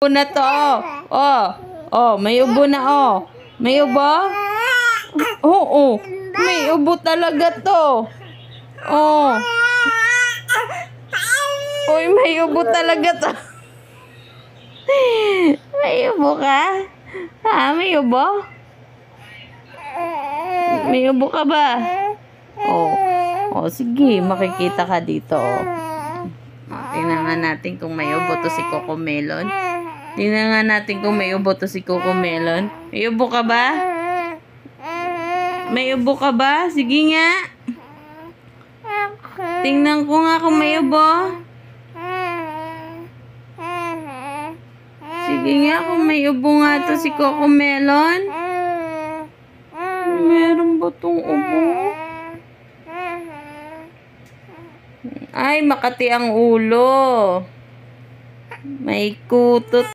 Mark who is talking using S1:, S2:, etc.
S1: Ubo na to, oh. Oh, may ubo na, oh. May ubo? Oo, may ubo talaga to. Oh. Uy, may ubo talaga to. May ubo ka? Ha, may ubo? May ubo ka ba? Oh. Oh, sige, makikita ka dito, oh. Tingnan nga natin kung may ubo to si Cocomelon. Tingnan nga natin kung may ubo to si Cocomelon. May ubo ka ba? May ubo ka ba? Sige nga. Tingnan ko nga kung may ubo. Sige nga kung may ubo nga to si Cocomelon. Meron ba tong ubo? Ay, makati ang ulo. May kutot.